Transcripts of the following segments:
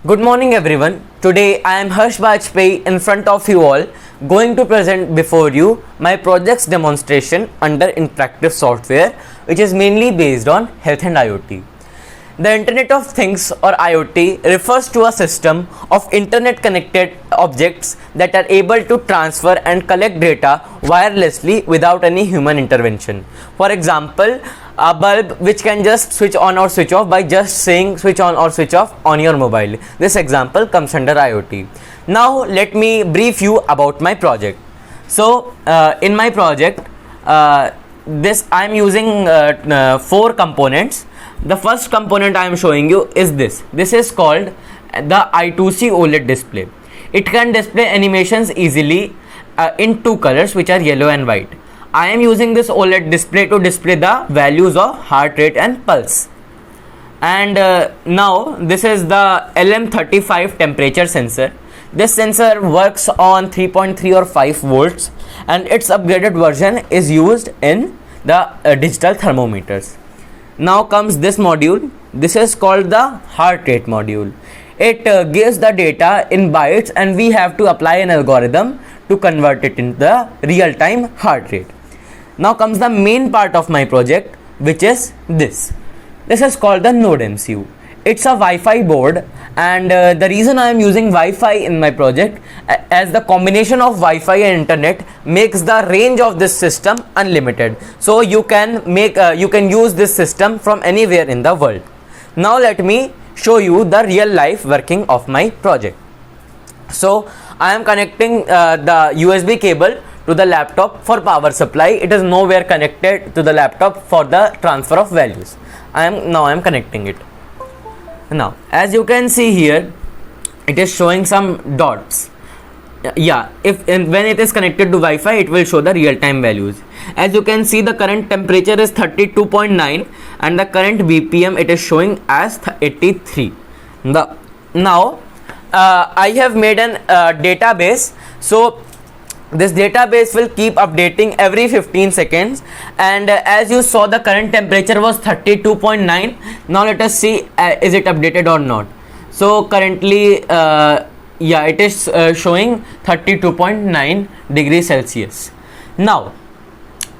Good morning everyone. Today I am Harsh Bajpayee in front of you all going to present before you my project's demonstration under interactive software which is mainly based on health and IoT. The Internet of Things or IoT refers to a system of internet connected objects that are able to transfer and collect data wirelessly without any human intervention. For example, a bulb which can just switch on or switch off by just saying switch on or switch off on your mobile. This example comes under IoT. Now let me brief you about my project. So in my project, this I am using 4 components. The first component I am showing you is this. This is called the I2C OLED display. It can display animations easily in 2 colors, which are yellow and white. I am using this OLED display to display the values of heart rate and pulse. And now this is the LM35 temperature sensor. This sensor works on 3.3 or 5 volts and its upgraded version is used in the digital thermometers. Now comes this module. This is called the heart rate module. It gives the data in bytes and we have to apply an algorithm to convert it into the real time heart rate. Now comes the main part of my project, which is this. This is called the Node MCU. It's a Wi-Fi board, and the reason I am using Wi-Fi in my project as the combination of Wi-Fi and internet makes the range of this system unlimited. So you can use this system from anywhere in the world. Now let me show you the real life working of my project. So I am connecting the USB cable to the laptop for power supply. It is nowhere connected to the laptop for the transfer of values. I am connecting it. Now as you can see here, it is showing some dots. When it is connected to Wi-Fi, it will show the real-time values. As you can see, the current temperature is 32.9 and the current BPM it is showing as 83. Now I have made an database. So this database will keep updating every 15 seconds, and as you saw, the current temperature was 32.9. Now let us see is it updated or not. So currently it is showing 32.9 degrees Celsius. Now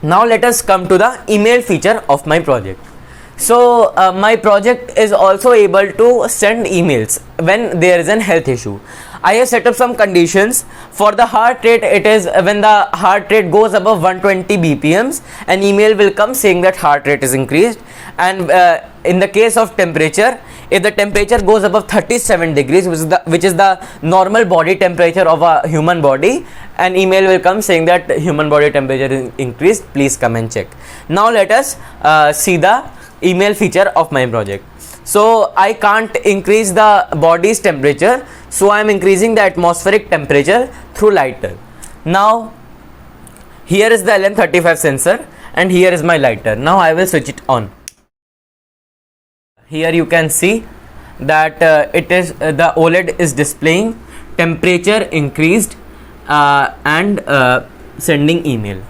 let us come to the email feature of my project. So my project is also able to send emails when there is an health issue. I have set up some conditions. For the heart rate, it is when the heart rate goes above 120 BPMs, an email will come saying that heart rate is increased. And in the case of temperature, if the temperature goes above 37 degrees, which is the normal body temperature of a human body, an email will come saying that human body temperature is increased, please come and check. Now let us see the email feature of my project. So I can't increase the body's temperature, so I am increasing the atmospheric temperature through lighter. Now here is the LM35 sensor and here is my lighter. Now I will switch it on. Here you can see that the OLED is displaying temperature increased and sending email.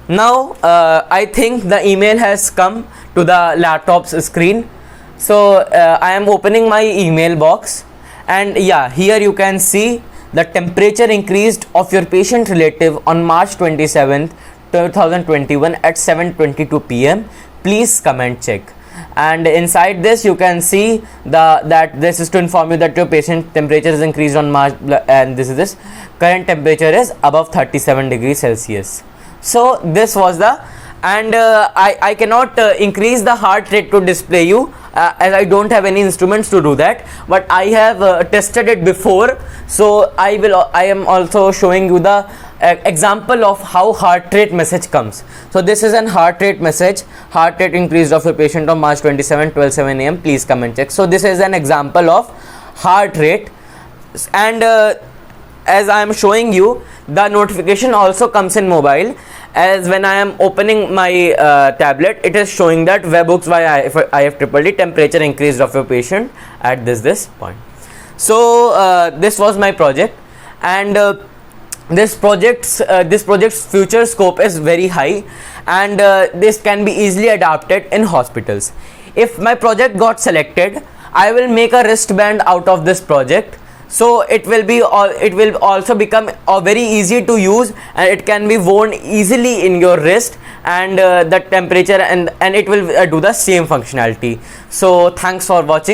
Now I think the email has come to the laptop's screen. So I am opening my email box, and here you can see the temperature increased of your patient relative on March 27th 2021 at 7:22 p.m. Please come and check. And inside this you can see that this is to inform you that your patient temperature is increased on March, and this current temperature is above 37 degrees Celsius. So this was the, and I cannot increase the heart rate to display you as I don't have any instruments to do that, but I have tested it before. So I am also showing you the example of how heart rate message comes. So this is an heart rate message. Heart rate increased of a patient on March 27, 12:07 a.m. Please come and check. So this is an example of heart rate, and as I am showing you, the notification also comes in mobile. As when I am opening my tablet, it is showing that webhooks by IFEEE temperature increased of your patient at this point. So this was my project, and this project's future scope is very high, and this can be easily adapted in hospitals. If my project got selected, I will make a wristband out of this project. So it will also become very easy to use, and it can be worn easily in your wrist, and the temperature and it will do the same functionality. So thanks for watching.